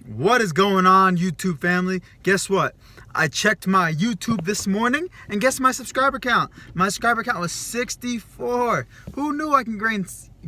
What is going on, YouTube family? Guess what? I checked my YouTube this morning, and guess my subscriber count? My subscriber count was 64. Who knew I can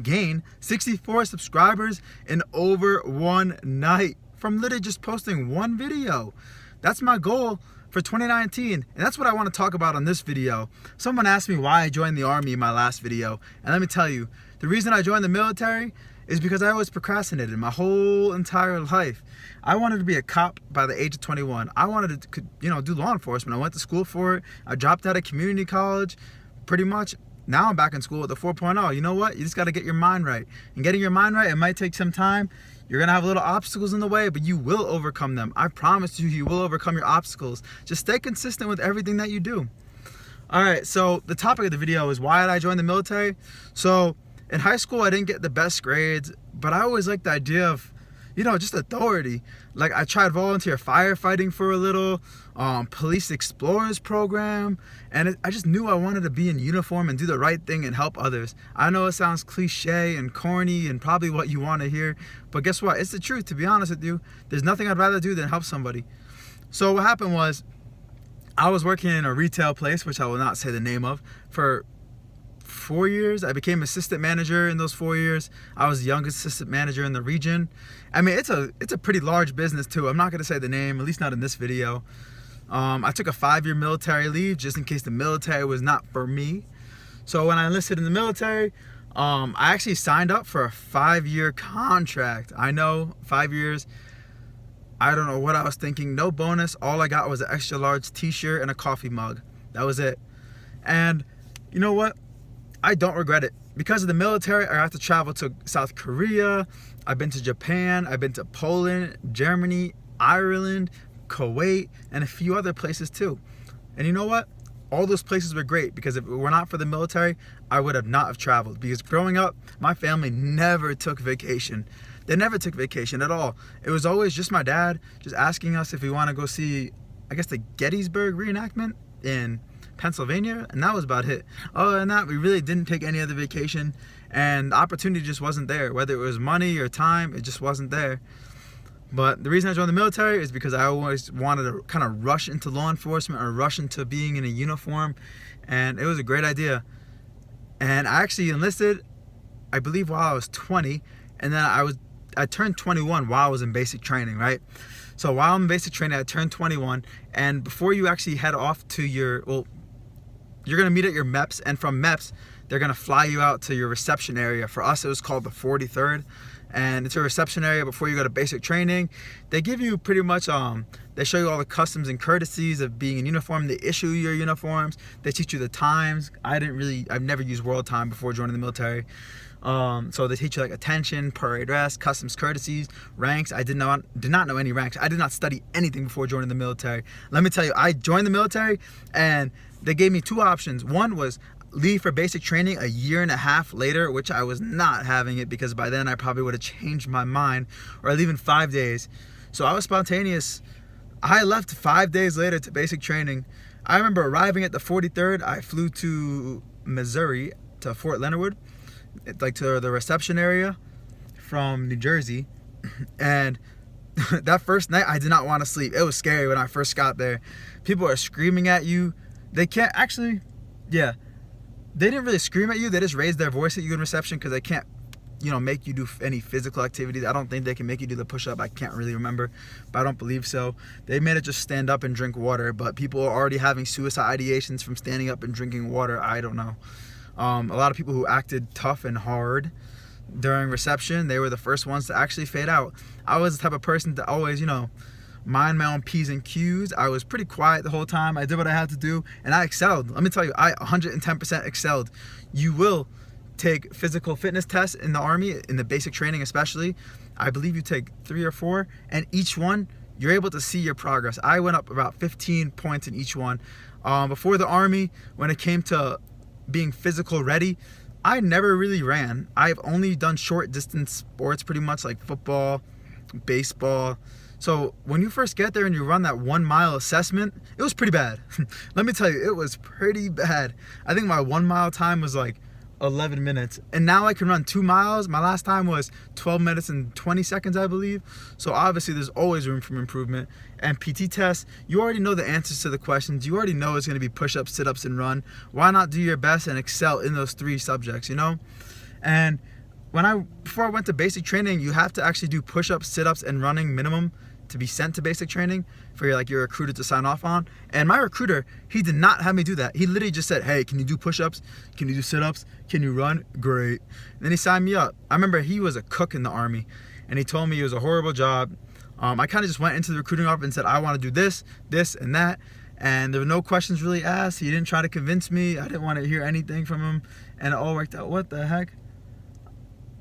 gain 64 subscribers in over one night from literally just posting one video? That's my goal for 2019, and that's what I want to talk about on this video. Someone asked me why I joined the Army in my last video, and let me tell you, the reason I joined the military is because I always procrastinated my whole entire life. I wanted to be a cop by the age of 21. I wanted to, do law enforcement. I went to school for it. I dropped out of community college, pretty much. Now I'm back in school with the 4.0. You know what? You just got to get your mind right. And getting your mind right, it might take some time. You're going to have little obstacles in the way, but you will overcome them. I promise you, you will overcome your obstacles. Just stay consistent with everything that you do. All right, so the topic of the video is why did I join the military? So in high school, I didn't get the best grades, but I always liked the idea of, just authority. Like I tried volunteer firefighting for a little, police explorers program, and I just knew I wanted to be in uniform and do the right thing and help others. I know it sounds cliche and corny and probably what you want to hear, but guess what? It's the truth, to be honest with you. There's nothing I'd rather do than help somebody. So what happened was, I was working in a retail place, which I will not say the name of, for 4 years. I became assistant manager in those 4 years. I was the youngest assistant manager in the region. I mean, it's a pretty large business too. I'm not going to say the name, at least not in this video. I took a 5-year military leave just in case the military was not for me. So when I enlisted in the military, I actually signed up for a 5-year contract. I know, 5 years. I don't know what I was thinking. No bonus. All I got was an extra large t-shirt and a coffee mug. That was it. And you know what? I don't regret it. Because of the military, I got to travel to South Korea. I've been to Japan. I've been to Poland, Germany, Ireland, Kuwait, and a few other places too. And you know what? All those places were great because if it were not for the military, I would have not have traveled. Because growing up, my family never took vacation. They never took vacation at all. It was always just my dad just asking us if we want to go see, I guess, the Gettysburg reenactment in Pennsylvania, and that was about it. Other than that, we really didn't take any other vacation, and the opportunity just wasn't there. Whether it was money or time, it just wasn't there. But the reason I joined the military is because I always wanted to kind of rush into law enforcement or rush into being in a uniform, and it was a great idea. And I actually enlisted, I believe, while I was 20, and then I turned 21 while I was in basic training, right? So while I'm in basic training, I turned 21, and before you actually head off to you're gonna meet at your MEPS, and from MEPS, they're gonna fly you out to your reception area. For us, it was called the 43rd, and it's a reception area before you go to basic training. They give you pretty much, they show you all the customs and courtesies of being in uniform. They issue your uniforms. They teach you the times. I've never used world time before joining the military. So they teach you like attention, parade rest, customs courtesies, ranks. I did not know any ranks. I did not study anything before joining the military. Let me tell you, I joined the military and they gave me two options. One was leave for basic training a year and a half later, which I was not having it because by then I probably would have changed my mind, or leave in 5 days. So I was spontaneous. I left 5 days later to basic training. I remember arriving at the 43rd. I flew to Missouri, to Fort Leonard Wood, like to the reception area from New Jersey. And that first night, I did not want to sleep. It was scary when I first got there. People are screaming at you. They can't actually, they didn't really scream at you. They just raised their voice at you in reception because they can't, make you do any physical activities. I don't think they can make you do the push-up. I can't really remember, but I don't believe so. They made it just stand up and drink water, but people are already having suicide ideations from standing up and drinking water. I don't know. A lot of people who acted tough and hard during reception, they were the first ones to actually fade out. I was the type of person to always, mind my own P's and Q's. I was pretty quiet the whole time. I did what I had to do, and I excelled. Let me tell you, I 110% excelled. You will take physical fitness tests in the Army, in the basic training especially. I believe you take 3 or 4, and each one, you're able to see your progress. I went up about 15 points in each one. Before the Army, when it came to being physical ready, I never really ran. I've only done short distance sports, pretty much like football, baseball. So when you first get there and you run that 1 mile assessment, it was pretty bad. Let me tell you, it was pretty bad. I think my 1 mile time was like 11 minutes. And now I can run 2 miles. My last time was 12 minutes and 20 seconds, I believe. So obviously there's always room for improvement. And PT tests, you already know the answers to the questions. You already know it's going to be push-ups, sit-ups, and run. Why not do your best and excel in those 3 subjects, you know? And before I went to basic training, you have to actually do push-ups, sit-ups, and running minimum to be sent to basic training for your recruiter to sign off on. And my recruiter, he did not have me do that. He literally just said, hey, can you do push-ups? Can you do sit-ups? Can you run? Great. And then he signed me up. I remember he was a cook in the Army, and he told me it was a horrible job. I kind of just went into the recruiting office and said, I want to do this, this, and that. And there were no questions really asked. He didn't try to convince me. I didn't want to hear anything from him. And it all worked out. What the heck?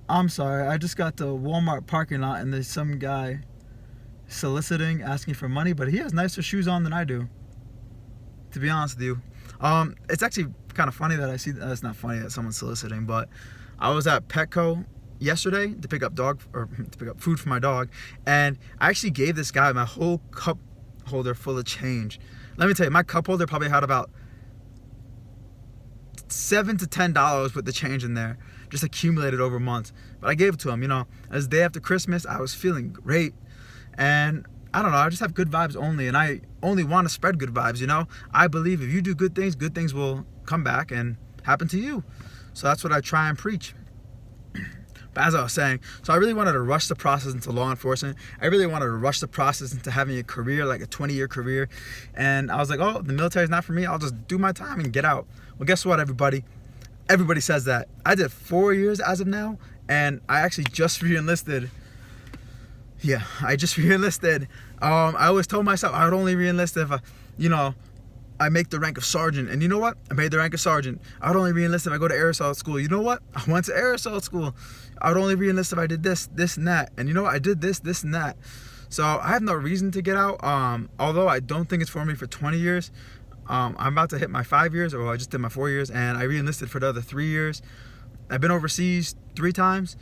I'm sorry. I just got to Walmart parking lot, and there's some guy soliciting, asking for money, but he has nicer shoes on than I do, to be honest with you. It's actually kind of funny that I see that. It's not funny that someone's soliciting, but I was at Petco yesterday to pick up food for my dog, and I actually gave this guy my whole cup holder full of change. Let me tell you, my cup holder probably had about $7 to $10 with the change in there, just accumulated over months. But I gave it to him, you know. As the day after Christmas, I was feeling great. And I don't know, I just have good vibes only, and I only want to spread good vibes, you know? I believe if you do good things will come back and happen to you. So that's what I try and preach. But as I was saying, so I really wanted to rush the process into law enforcement. I really wanted to rush the process into having a career, like a 20-year career. And I was like, oh, the military's not for me. I'll just do my time and get out. Well, guess what, everybody? Everybody says that. I did 4 years as of now, and I actually just re-enlisted. Yeah, I just re-enlisted. I always told myself I would only re-enlist if, I make the rank of sergeant. And you know what? I made the rank of sergeant. I would only re-enlist if I go to air assault school. You know what? I went to air assault school. I would only re-enlist if I did this, this, and that. And you know what? I did this, this, and that. So I have no reason to get out. Although I don't think it's for me for 20 years. I'm about to hit my 5 years. Or I just did my 4 years. And I re-enlisted for the other 3 years. I've been overseas 3 times.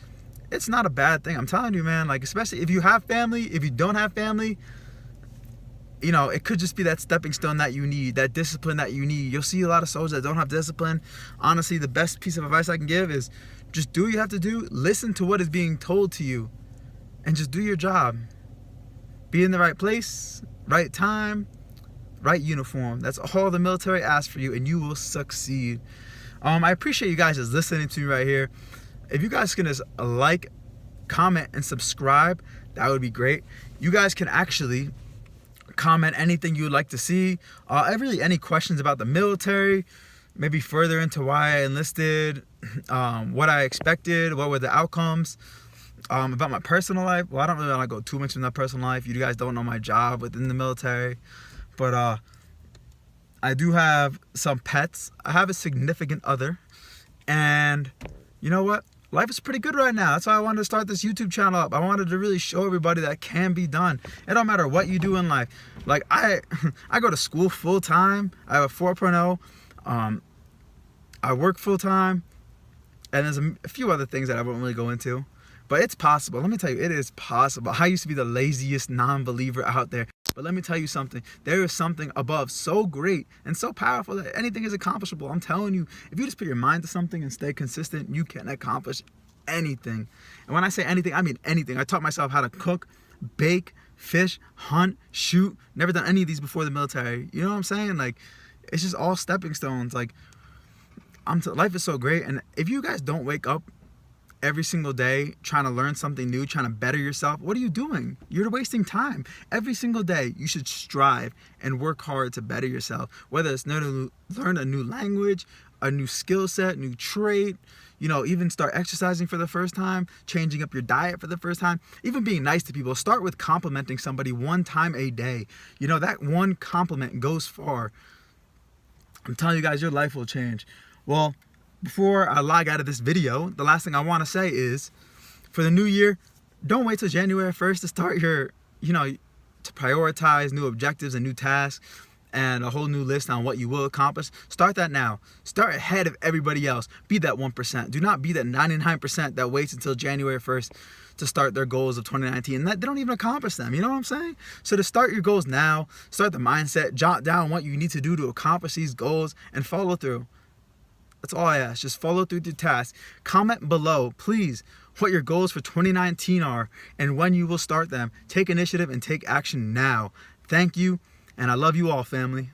It's not a bad thing. I'm telling you, man, like, especially if you have family, if you don't have family, you know, it could just be that stepping stone that you need, that discipline that you need. You'll see a lot of soldiers that don't have discipline. Honestly, the best piece of advice I can give is just do what you have to do. Listen to what is being told to you and just do your job. Be in the right place, right time, right uniform. That's all the military asks for you, and you will succeed. I appreciate you guys just listening to me right here. If you guys can just like, comment, and subscribe, that would be great. You guys can actually comment anything you would like to see. Really any questions about the military, maybe further into why I enlisted, what I expected, what were the outcomes, about my personal life. Well, I don't really want to go too much into my personal life. You guys don't know my job within the military. But I do have some pets. I have a significant other. And you know what? Life is pretty good right now. That's why I wanted to start this YouTube channel up. I wanted to really show everybody that can be done. It don't matter what you do in life. Like, I go to school full time. I have a 4.0. I work full time. And there's a few other things that I won't really go into. But it's possible. Let me tell you, it is possible. I used to be the laziest non-believer out there. But let me tell you something. There is something above so great and so powerful that anything is accomplishable. I'm telling you, if you just put your mind to something and stay consistent, you can accomplish anything. And when I say anything, I mean anything. I taught myself how to cook, bake, fish, hunt, shoot. Never done any of these before the military. You know what I'm saying? Like, it's just all stepping stones. Like, life is so great. And if you guys don't wake up every single day trying to learn something new, trying to better yourself, what are you doing? You're wasting time. Every single day you should strive and work hard to better yourself, whether it's learn a new language, a new skill set, new trait, you know, even start exercising for the first time, changing up your diet for the first time, even being nice to people. Start with complimenting somebody 1 time a day. You know, that one compliment goes far. I'm telling you guys, your life will change. Well, before I log out of this video, the last thing I want to say is, for the new year, don't wait till January 1st to start your, to prioritize new objectives and new tasks and a whole new list on what you will accomplish. Start that now. Start ahead of everybody else. Be that 1%. Do not be that 99% that waits until January 1st to start their goals of 2019. And they don't even accomplish them. You know what I'm saying? So to start your goals now, start the mindset, jot down what you need to do to accomplish these goals, and follow through. That's all I ask. Just follow through the task. Comment below, please, what your goals for 2019 are and when you will start them. Take initiative and take action now. Thank you, and I love you all, family.